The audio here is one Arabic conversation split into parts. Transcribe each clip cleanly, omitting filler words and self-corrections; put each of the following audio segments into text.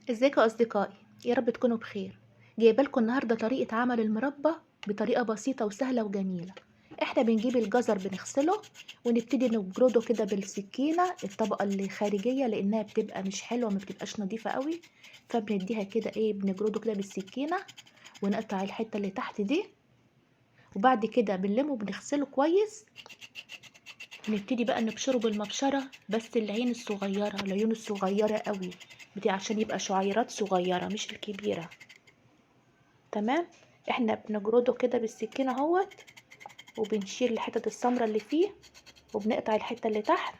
ازيكم يا اصدقائي؟ يا رب تكونوا بخير. جايبه لكم النهارده طريقه عمل المربى بطريقه بسيطه وسهله وجميله. احنا بنجيب الجزر بنغسله ونبتدي نجرده كده بالسكينه الطبقه اللي خارجيه لانها بتبقى مش حلوه، ما بتبقاش نظيفه قوي. فبنديها كده ايه، بنجرده كده بالسكينه ونقطع الحته اللي تحت دي، وبعد كده بنلمه بنغسله كويس. نبتدي بقى نبشره بالمبشره، بس العين الصغيره، العيون الصغيره قوي، دي عشان يبقى شعيرات صغيره مش الكبيره. تمام. احنا بنجرده كده بالسكينة اهوت، وبنشيل الحتة السمرة اللي فيه، وبنقطع الحتة اللي تحت،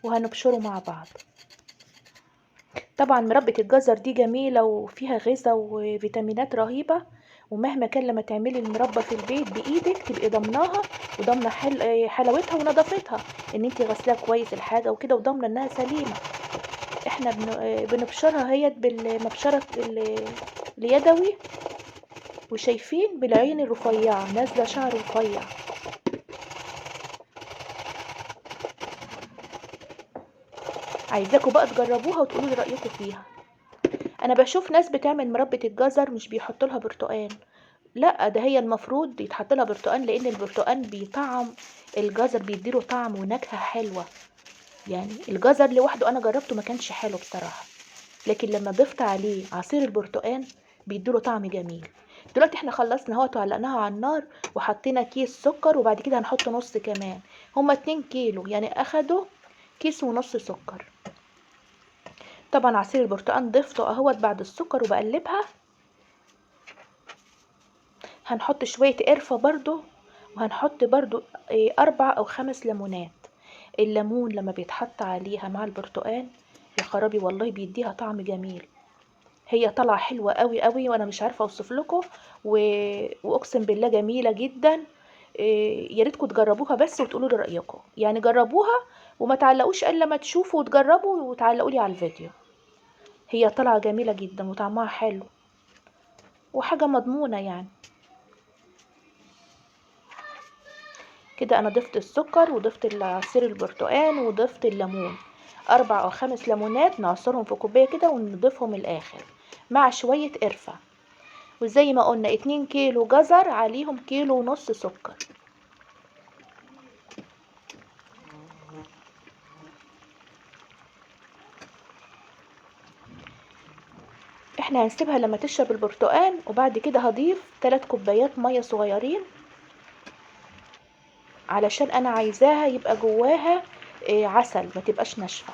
وهنبشره مع بعض. طبعا مربة الجزر دي جميلة وفيها غذاء وفيتامينات رهيبة، ومهما كان لما تعملي المربى في البيت بايدك تبقي ضمناها، وضامنه حلاوتها ونظافتها، ان انتي غسلاها كويس الحاجة وكده، وضامنه انها سليمة. احنا بنبشرها هي بالمبشرة اليدوي، وشايفين بالعين الرفيعة نازلة شعر رفيع. عايزاكم بقى تجربوها وتقولوا لي رأيكم فيها. انا بشوف ناس بتعمل مربى الجزر مش بيحط لها برتقان. لا، ده هي المفروض يتحط لها برتقان، لان البرتقان بيطعم الجزر، بيديله طعم ونكهة حلوة. يعني الجزر لوحده انا جربته ما كانش حلو بصراحة، لكن لما ضفت عليه عصير البرتقان بيديله طعم جميل. دلوقتي احنا خلصنا اهوت وعلقناها على النار، وحطينا كيس سكر، وبعد كده هنحط نص كمان. هما 2 كيلو يعني اخدوا كيس ونص سكر. طبعا عصير البرتقال ضفته اهوت بعد السكر وبقلبها. هنحط شوية قرفة برضو، وهنحط برضو 4 أو 5 ليمونات. الليمون لما بيتحط عليها مع البرتقال يا خرابي والله بيديها طعم جميل. هي طالعة حلوة قوي قوي، وانا مش عارفة اوصف لكم. واقسم بالله جميلة جدا. يا ريتكم تجربوها بس وتقولوا لي رأيكم، يعني جربوها وما تعلقوش الا لما تشوفوا وتجربوا وتعلقوا لي على الفيديو. هي طالعة جميلة جدا وطعمها حلو وحاجة مضمونة يعني. كده انا ضفت السكر وضفت عصير البرتقال وضفت الليمون، 4 أو 5 ليمونات نعصرهم في كوباية كده ونضيفهم الاخر مع شوية قرفة. وزي ما قلنا 2 كيلو جزر عليهم كيلو ونص سكر. احنا هنسيبها لما تشرب البرتقال، وبعد كده هضيف 3 كوبايات مية صغيرين، علشان انا عايزاها يبقى جواها عسل، ما تبقاش ناشفة.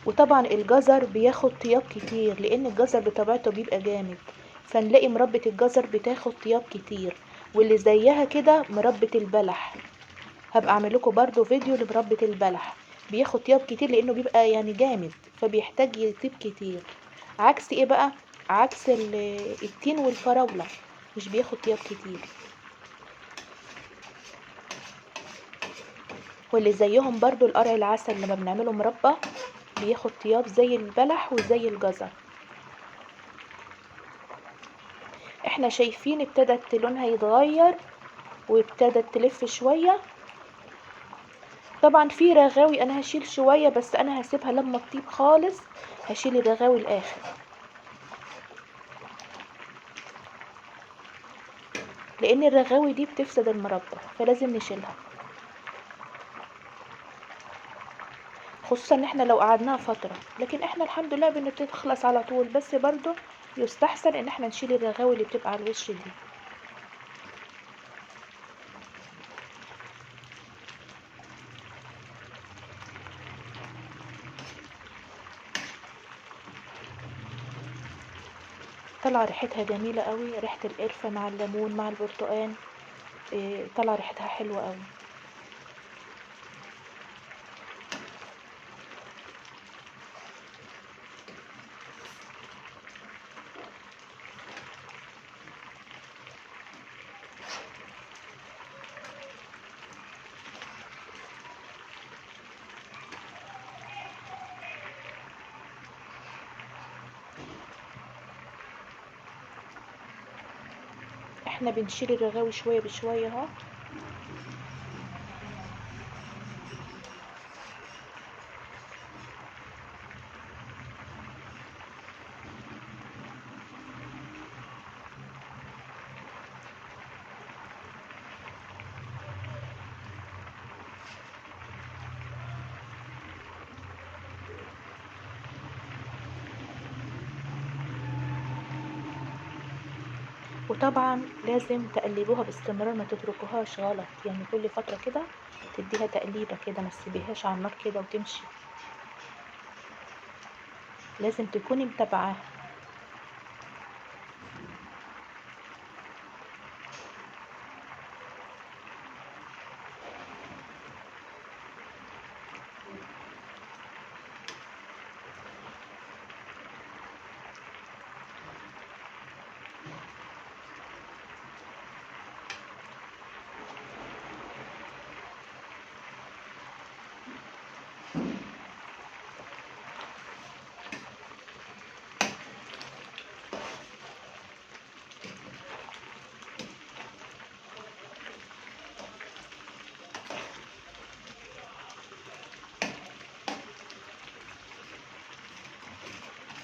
وطبعا الجزر بياخد طياب كتير، لان الجزر بطبيعته بيبقى جامد، فنلاقي مربة الجزر بتاخد طياب كتير. واللي زيها كده مربة البلح، هبقى اعمل لكم برضو فيديو لمربة البلح. بياخد طياب كتير لانه بيبقى يعني جامد، فبيحتاج يطيب كتير. عكس ايه بقى؟ عكس التين والفراولة، مش بياخد طياب كتير. واللي زيهم برضو القرع العسل لما بنعمله مربى بياخد طياب زي البلح وزي الجزر. احنا شايفين ابتدت لونها يتغير وابتدت تلف شوية. طبعا في رغاوي انا هشيل شوية، بس انا هسيبها لما تطيب خالص، هشيل الرغاوي الاخر، لان الرغاوي دي بتفسد المربى فلازم نشيلها، خصوصا ان احنا لو قعدناها فترة. لكن احنا الحمد لله بنتخلص على طول، بس برضو يستحسن ان احنا نشيل الرغاوي اللي بتبقى على الوش دي. طلع ريحتها جميلة قوي، ريحة القرفة مع الليمون مع البرتقال. طلع ريحتها حلوة قوي. احنا بنشيل الرغاوي شوية بشوية اهو. وطبعا لازم تقلبوها باستمرار، ما تتركوهاش غلط، يعني كل فترة كده تديها تقليبة كده، ما تسيبيهاش على النار كده وتمشي، لازم تكوني متابعاها.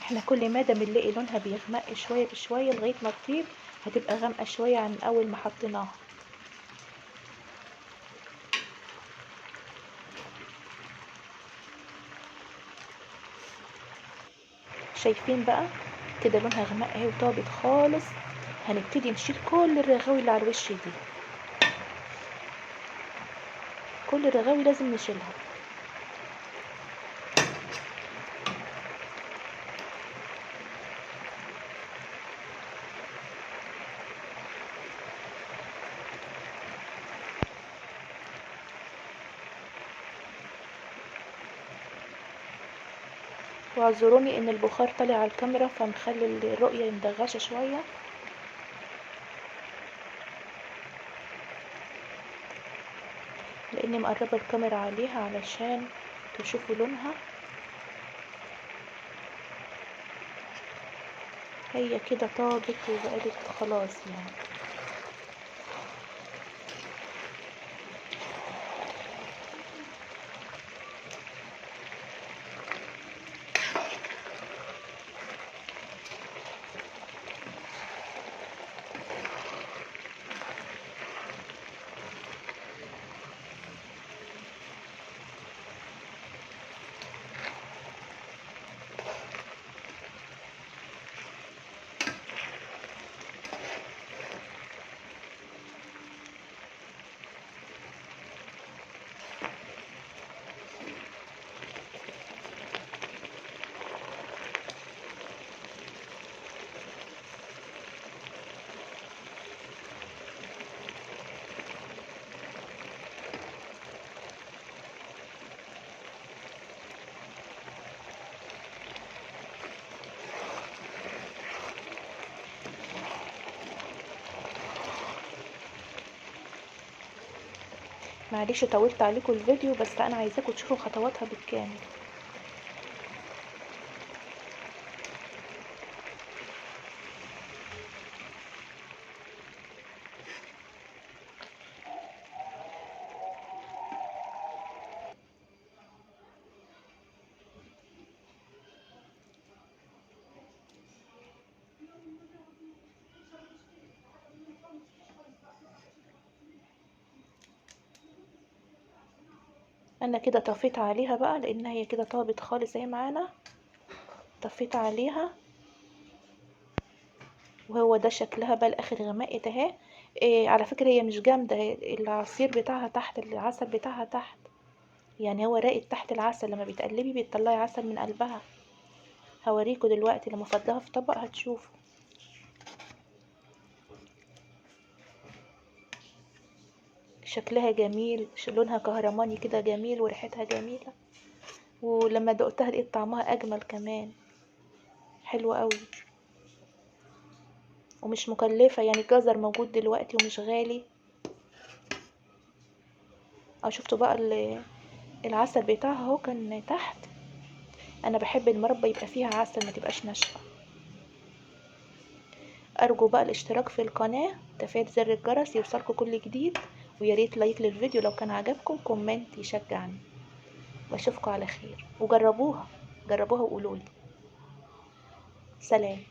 احنا كل مادة بنلاقي لونها بيغمق شوية بشوية لغاية ما تطيب، هتبقى غامقة شوية عن اول ما حطيناها. شايفين بقى كده لونها غمق اهي وطابت خالص. هنبتدي نشيل كل الرغاوي اللي على الوش دي، كل الرغاوي لازم نشيلها. واعذروني ان البخار طالع على الكاميرا فمخلي الرؤية مدغشة شوية. لاني مقربة الكاميرا عليها علشان تشوفوا لونها. هي كده طابت وبقت خلاص يعني. معلش طولت عليكم الفيديو، بس انا عايزاكم تشوفوا خطواتها بالكامل. انا كده طفيت عليها بقى لان هي كده طابت خالص اهي معانا. طفيت عليها وهو ده شكلها بقى الاخر غمقت اهي. إيه على فكرة هي مش جامدة، العصير بتاعها تحت، العسل بتاعها تحت، يعني هو راقد تحت العسل، لما بتقلبي بتطلعي عسل من قلبها. هوريكم دلوقتي لما افضلها في طبق هتشوفوا. شكلها جميل، لونها كهرماني كده جميل وريحتها جميلة، ولما دقتها لقيت طعمها اجمل كمان، حلوة قوي ومش مكلفة، يعني الجزر موجود دلوقتي ومش غالي. او شفتوا بقى العسل بتاعها اهو كان تحت. انا بحب المربى يبقى فيها عسل ما تبقاش ناشفة. ارجو بقى الاشتراك في القناة، تفعيل زر الجرس يوصلكوا كل جديد، ويا ريت لايك للفيديو لو كان عجبكم، كومنت يشجعني. واشوفكم على خير، وجربوها وقولولي. سلام.